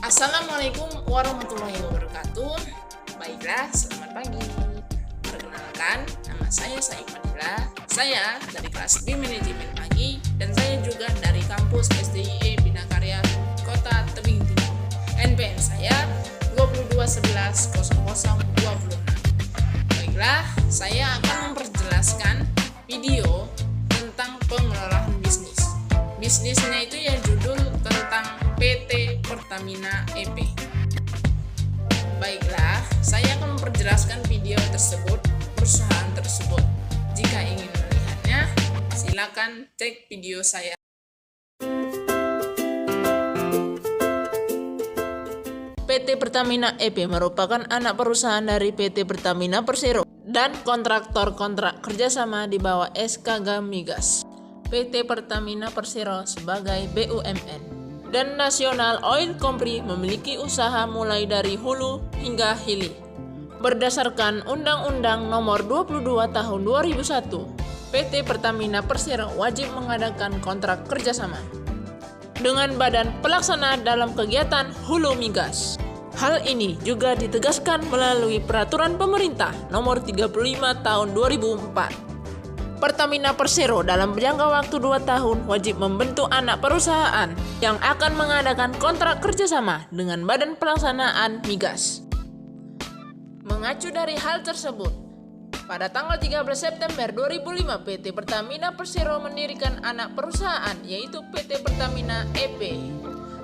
Assalamualaikum warahmatullahi wabarakatuh. Baiklah, selamat pagi. Perkenalkan, nama saya Saik Madila. Saya dari kelas B Manajemen Pagi dan saya juga dari kampus SDIE Binakarya Kota Tebing Tinggi. NPM saya 22110026. Baiklah, saya akan memperjelaskan video tentang pengelolaan bisnis. Bisnisnya itu ya judul tentang PT Pertamina EP. Baiklah, saya akan memperjelaskan video tersebut, perusahaan tersebut. Jika ingin melihatnya, silakan cek video saya. PT Pertamina EP merupakan anak perusahaan dari PT Pertamina Persero dan kontraktor-kontrak kerjasama di bawah SKG Migas. PT Pertamina Persero sebagai BUMN dan National Oil Company memiliki usaha mulai dari hulu hingga hilir. Berdasarkan Undang-Undang Nomor 22 Tahun 2001, PT Pertamina Persero wajib mengadakan kontrak kerjasama dengan badan pelaksana dalam kegiatan hulu migas. Hal ini juga ditegaskan melalui Peraturan Pemerintah Nomor 35 Tahun 2004. Pertamina Persero dalam jangka waktu 2 tahun wajib membentuk anak perusahaan yang akan mengadakan kontrak kerjasama dengan badan pelaksanaan migas. Mengacu dari hal tersebut, pada tanggal 13 September 2005 PT Pertamina Persero mendirikan anak perusahaan yaitu PT Pertamina EP.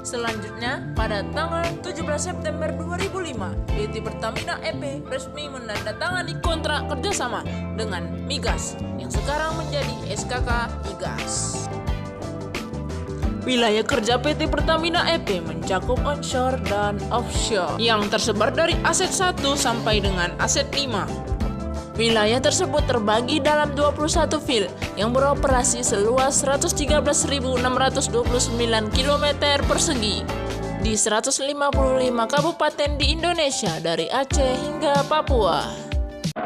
Selanjutnya, pada tanggal 17 September 2005, PT Pertamina EP resmi menandatangani kontrak kerjasama dengan Migas yang sekarang menjadi SKK Migas. Wilayah kerja PT Pertamina EP mencakup onshore dan offshore yang tersebar dari aset 1 sampai dengan aset 5. Wilayah tersebut terbagi dalam 21 field yang beroperasi seluas 113.629 km persegi di 155 kabupaten di Indonesia dari Aceh hingga Papua.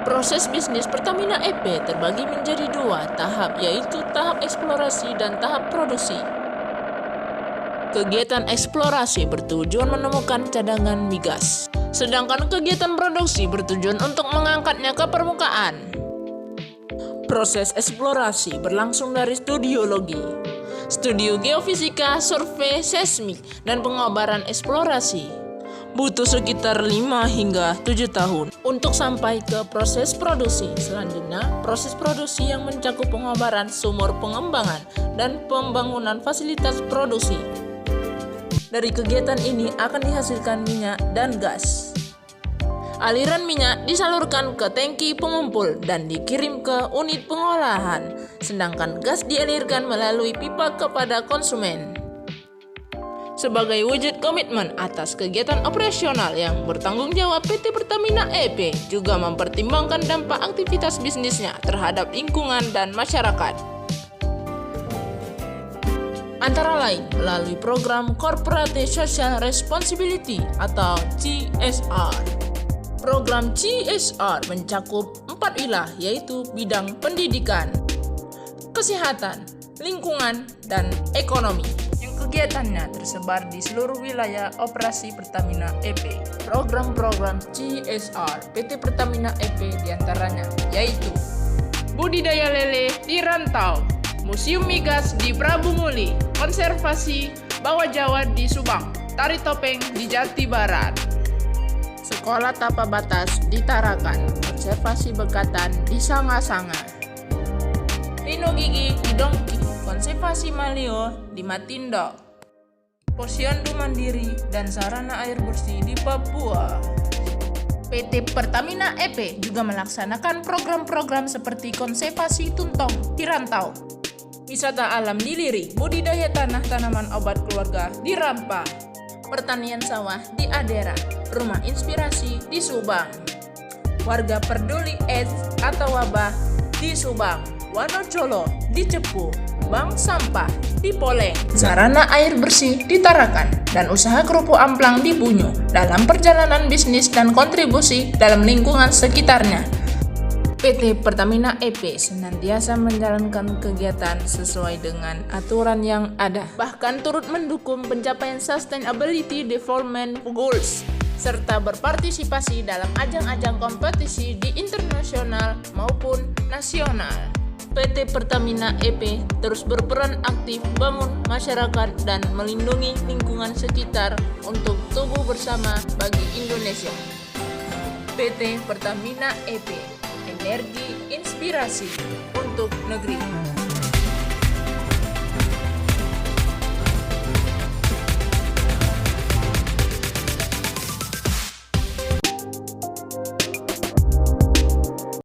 Proses bisnis Pertamina EP terbagi menjadi 2 tahap, yaitu tahap eksplorasi dan tahap produksi. Kegiatan eksplorasi bertujuan menemukan cadangan migas, sedangkan kegiatan produksi bertujuan untuk mengangkatnya ke permukaan. Proses eksplorasi berlangsung dari studiologi, studio geofisika, survei seismik, dan pengobaran eksplorasi. Butuh sekitar 5 hingga 7 tahun untuk sampai ke proses produksi. Selanjutnya, proses produksi yang mencakup pengobaran sumur pengembangan dan pembangunan fasilitas produksi. Dari kegiatan ini akan dihasilkan minyak dan gas. Aliran minyak disalurkan ke tangki pengumpul dan dikirim ke unit pengolahan, sedangkan gas dialirkan melalui pipa kepada konsumen. Sebagai wujud komitmen atas kegiatan operasional yang bertanggung jawab, PT Pertamina EP juga mempertimbangkan dampak aktivitas bisnisnya terhadap lingkungan dan masyarakat. Antara lain melalui program Corporate Social Responsibility atau CSR. Program CSR mencakup 4 wilayah, yaitu bidang pendidikan, kesehatan, lingkungan, dan ekonomi, yang kegiatannya tersebar di seluruh wilayah operasi Pertamina EP. Program-program CSR PT Pertamina EP diantaranya yaitu budidaya lele di rantau, Museum Migas di Prabu Muli, konservasi bawah Jawa di Subang, tari topeng di Jati Barat, sekolah tanpa batas di Tarakan, konservasi bekatan di Sanga-Sanga, Lino Gigi di Dongki, konservasi Malio di Matindo, Posyandu Mandiri dan sarana air bersih di Papua. PT Pertamina EP juga melaksanakan program-program seperti konservasi tuntong di rantau, wisata alam di Liri, budidaya tanah tanaman obat keluarga di Rampa, pertanian sawah di Adera, rumah inspirasi di Subang, warga peduli AIDS atau wabah di Subang, Wonocolo di Cepu, bank sampah di Poleng, sarana air bersih di Tarakan, dan usaha kerupuk amplang di Bunyu dalam perjalanan bisnis dan kontribusi dalam lingkungan sekitarnya. PT Pertamina EP senantiasa menjalankan kegiatan sesuai dengan aturan yang ada, bahkan turut mendukung pencapaian Sustainability Development Goals, serta berpartisipasi dalam ajang-ajang kompetisi di internasional maupun nasional. PT Pertamina EP terus berperan aktif bangun masyarakat dan melindungi lingkungan sekitar untuk tumbuh bersama bagi Indonesia. PT Pertamina EP, energi inspirasi untuk negeri.